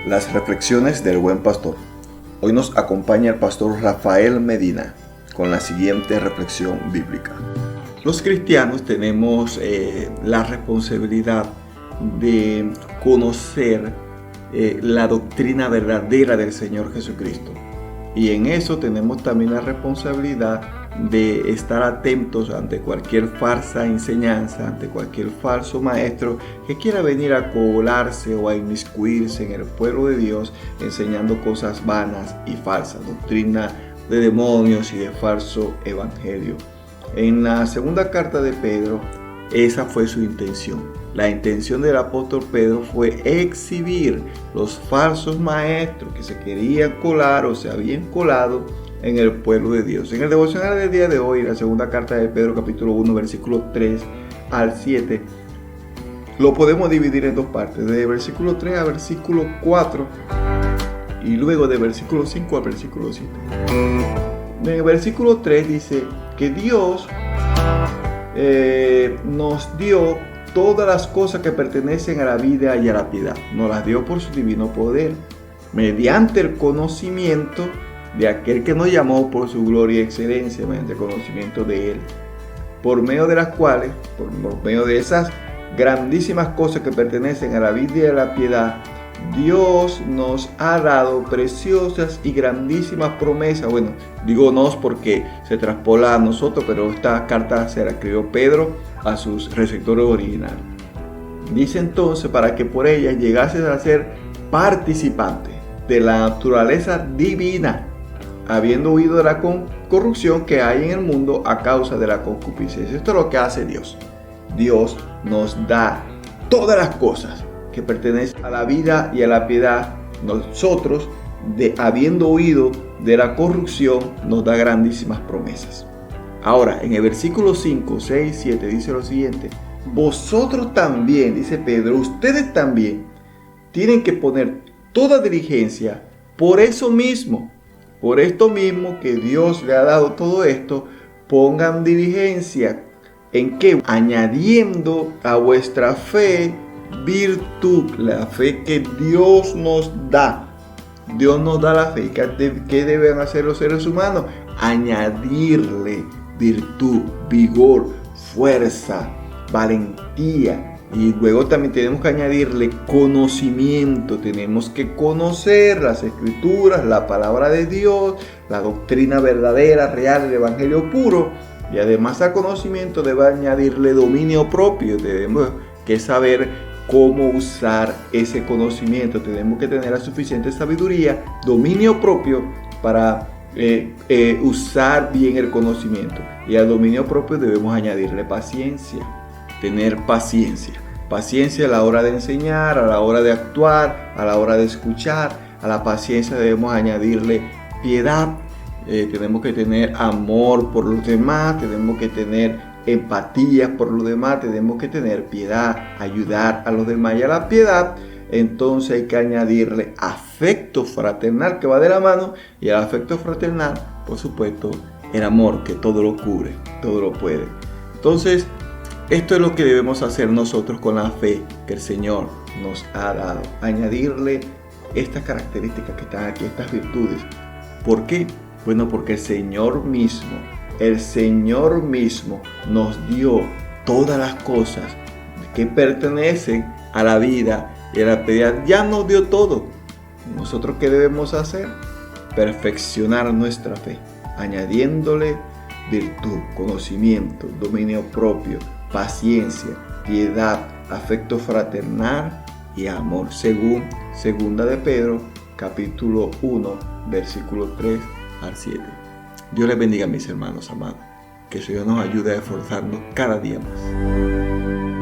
Las reflexiones del buen pastor. Hoy nos acompaña el pastor Rafael Medina con la siguiente reflexión bíblica. Los cristianos tenemos la responsabilidad de conocer la doctrina verdadera del Señor Jesucristo. Y en eso tenemos también la responsabilidad de estar atentos ante cualquier falsa enseñanza, ante cualquier falso maestro que quiera venir a colarse o a inmiscuirse en el pueblo de Dios enseñando cosas vanas y falsas, doctrina de demonios y de falso evangelio. En la segunda carta de Pedro, esa fue su intención. La intención del apóstol Pedro fue exhibir los falsos maestros que se querían colar o se habían colado en el pueblo de Dios. En el devocional del día de hoy, la segunda carta de Pedro, capítulo 1, versículo 3 al 7, lo podemos dividir en dos partes, de versículo 3 a versículo 4 y luego de versículo 5 al versículo 7. En el versículo 3 dice que Dios nos dio todas las cosas que pertenecen a la vida y a la piedad. Nos las dio por su divino poder, mediante el conocimiento de aquel que nos llamó por su gloria y excelencia, mediante el conocimiento de Él, por medio de las cuales, por medio de esas grandísimas cosas que pertenecen a la vida y a la piedad, Dios nos ha dado preciosas y grandísimas promesas. Bueno, digo nos porque se traspola a nosotros, pero esta carta se la escribió Pedro a sus receptores originales. Dice entonces, para que por ella llegases a ser participantes de la naturaleza divina, habiendo huido de la corrupción que hay en el mundo a causa de la concupiscencia. Esto es lo que hace Dios. Dios nos da todas las cosas que pertenecen a la vida y a la piedad. Nosotros, habiendo huido de la corrupción, nos da grandísimas promesas. Ahora, en el versículo 5, 6, 7 dice lo siguiente: vosotros también, dice Pedro, ustedes también tienen que poner toda diligencia por eso mismo. Por esto mismo que Dios le ha dado todo esto, pongan diligencia. ¿En qué? Añadiendo a vuestra fe virtud, la fe que Dios nos da. Dios nos da la fe. ¿Qué deben hacer los seres humanos? Añadirle virtud, vigor, fuerza, valentía. Y luego también tenemos que añadirle conocimiento. Tenemos que conocer las escrituras, la palabra de Dios, la doctrina verdadera, real, el evangelio puro. Y además al conocimiento debe añadirle dominio propio. Tenemos que saber cómo usar ese conocimiento. Tenemos que tener la suficiente sabiduría, dominio propio para usar bien el conocimiento. Y al dominio propio debemos añadirle paciencia. Tener paciencia. Paciencia a la hora de enseñar, a la hora de actuar, a la hora de escuchar. A la paciencia debemos añadirle piedad. Tenemos que tener amor por los demás. Tenemos que tener empatía por los demás. Tenemos que tener piedad, ayudar a los demás. Y a la piedad, entonces hay que añadirle afecto fraternal, que va de la mano. Y al afecto fraternal, por supuesto, el amor, que todo lo cubre, todo lo puede. Entonces, esto es lo que debemos hacer nosotros con la fe que el Señor nos ha dado. Añadirle estas características que están aquí, estas virtudes. ¿Por qué? Bueno, porque el Señor mismo nos dio todas las cosas que pertenecen a la vida y a la piedad. Ya nos dio todo. ¿Nosotros qué debemos hacer? Perfeccionar nuestra fe, añadiéndole virtud, conocimiento, dominio propio, paciencia, piedad, afecto fraternal y amor, según segunda de Pedro, capítulo 1, versículo 3 al 7. Dios les bendiga, mis hermanos amados. Que el Señor nos ayude a esforzarnos cada día más.